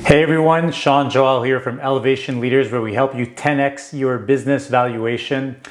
Hey everyone, Sean Joel here from Elevation Leaders, where we help you 10x your business valuation.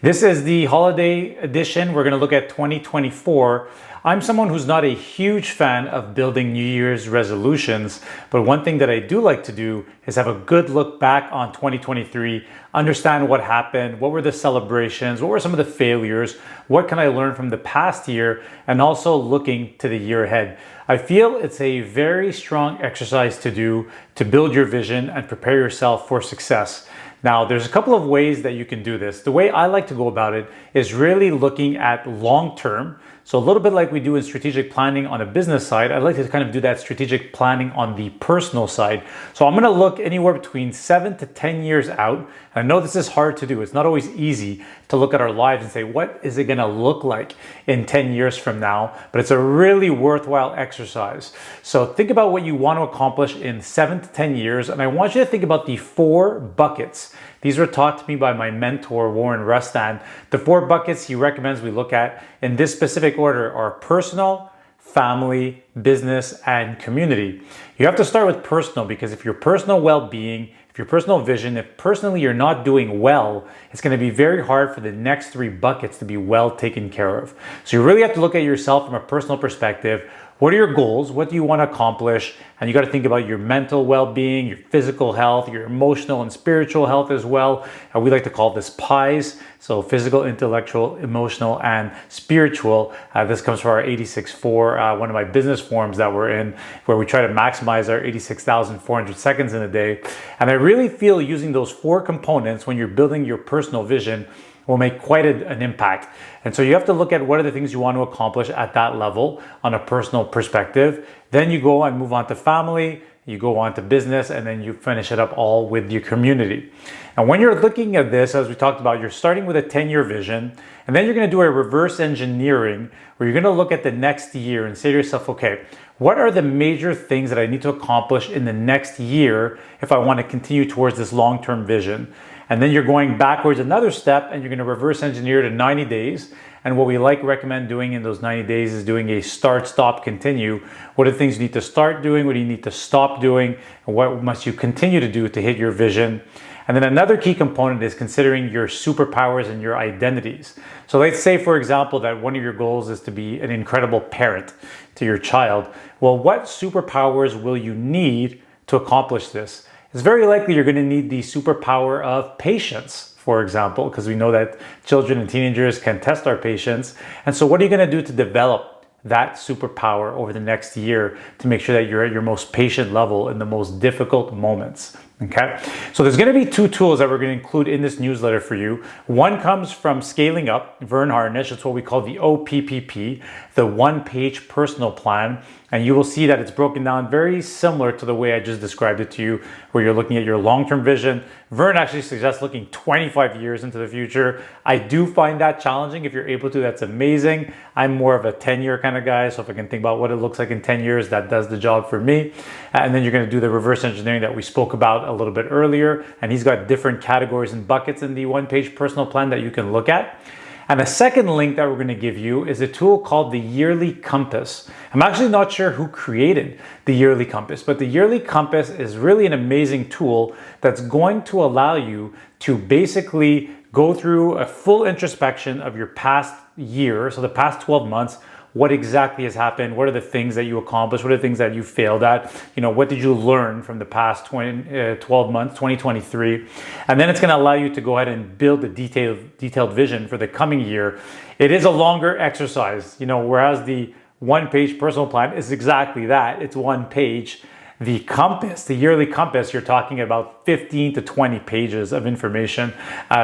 This is the holiday edition. We're going to look at 2024. I'm someone who's not a huge fan of building New Year's resolutions, but one thing that I do like to do is have a good look back on 2023, understand what happened, what were the celebrations, what were some of the failures, what can I learn from the past year, and also looking to the year ahead. I feel it's a very strong exercise to do to build your vision and prepare yourself for success. Now, there's a couple of ways that you can do this. The way I like to go about it is really looking at long term. So a little bit like we do in strategic planning on a business side, I'd like to kind of do that strategic planning on the personal side. So I'm going to look anywhere between 7 to 10 years out. And I know this is hard to do. It's not always easy to look at our lives and say, what is it going to look like in 10 years from now? But it's a really worthwhile exercise. So think about what you want to accomplish in 7 to 10 years. And I want you to think about the 4 buckets. These were taught to me by my mentor, Warren Rustand. The 4 buckets he recommends we look at in this specific order are personal, family, business, and community. You have to start with personal because if your personal well-being, if your personal vision, if personally you're not doing well, it's going to be very hard for the next 3 buckets to be well taken care of. So you really have to look at yourself from a personal perspective. What are your goals? What do you want to accomplish? And you got to think about your mental well-being, your physical health, your emotional and spiritual health as well. We like to call this PIES. So physical, intellectual, emotional, and spiritual. This comes from our 86.4, one of my business forums that we're in, where we try to maximize our 86,400 seconds in a day. And I really feel using those 4 components when you're building your personal vision will make quite an impact. And so you have to look at what are the things you want to accomplish at that level on a personal perspective. Then you go and move on to family, you go on to business, and then you finish it up all with your community. And when you're looking at this, as we talked about, you're starting with a 10-year vision, and then you're going to do a reverse engineering where you're going to look at the next year and say to yourself, okay, what are the major things that I need to accomplish in the next year if I want to continue towards this long-term vision? And then you're going backwards another step and you're going to reverse engineer to 90 days. And what we recommend doing in those 90 days is doing a start, stop, continue. What are the things you need to start doing? What do you need to stop doing? And what must you continue to do to hit your vision? And then another key component is considering your superpowers and your identities. So let's say, for example, that one of your goals is to be an incredible parent to your child. Well, what superpowers will you need to accomplish this? It's very likely you're going to need the superpower of patience, for example, because we know that children and teenagers can test our patience. And so what are you going to do to develop that superpower over the next year to make sure that you're at your most patient level in the most difficult moments? Okay, so there's going to be 2 tools that we're going to include in this newsletter for you. One comes from Scaling Up, Vern Harnish. It's what we call the OPPP, the one-page personal plan. And you will see that it's broken down very similar to the way I just described it to you, where you're looking at your long-term vision. Vern actually suggests looking 25 years into the future. I do find that challenging. If you're able to, that's amazing. I'm more of a 10-year kind of guy. So if I can think about what it looks like in 10 years, that does the job for me. And then you're going to do the reverse engineering that we spoke about a little bit earlier. And he's got different categories and buckets in the one-page personal plan that you can look at. And the second link that we're going to give you is a tool called the Yearly Compass. I'm actually not sure who created the Yearly Compass, but the Yearly Compass is really an amazing tool that's going to allow you to basically go through a full introspection of your past year, so the past 12 months. What exactly has happened? What are the things that you accomplished? What are the things that you failed at? What did you learn from the past 12 months, 2023? And then it's going to allow you to go ahead and build a detailed vision for the coming year. It is a longer exercise, whereas the one-page personal plan is exactly that. It's 1 page. The compass, the Yearly Compass, you're talking about 15 to 20 pages of information.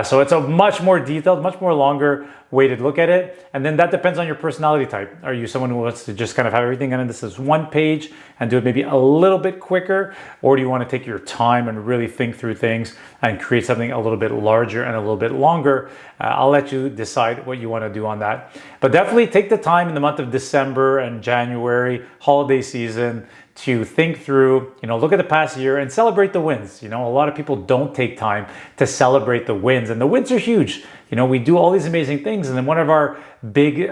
So it's a much more detailed, much more longer way to look at it. And then that depends on your personality type. Are you someone who wants to just kind of have everything in this as 1 page and do it maybe a little bit quicker? Or do you want to take your time and really think through things and create something a little bit larger and a little bit longer? I'll let you decide what you want to do on that. But definitely take the time in the month of December and January, holiday season, to think through, look at the past year and celebrate the wins. A lot of people don't take time to celebrate the wins, and the wins are huge. We do all these amazing things, and then one of our big,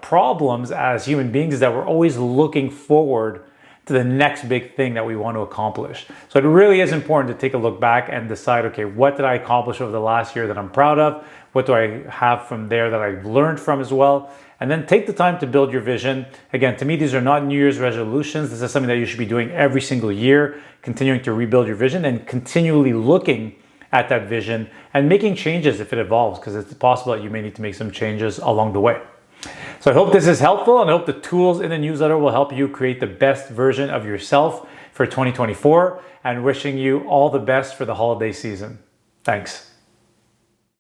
problems as human beings is that we're always looking forward to the next big thing that we want to accomplish. So it really is important to take a look back and decide, okay, what did I accomplish over the last year that I'm proud of? What do I have from there that I've learned from as well? And then take the time to build your vision. Again, to me, these are not New Year's resolutions. This is something that you should be doing every single year, continuing to rebuild your vision and continually looking at that vision and making changes if it evolves, because it's possible that you may need to make some changes along the way. So I hope this is helpful, and I hope the tools in the newsletter will help you create the best version of yourself for 2024, and wishing you all the best for the holiday season. Thanks.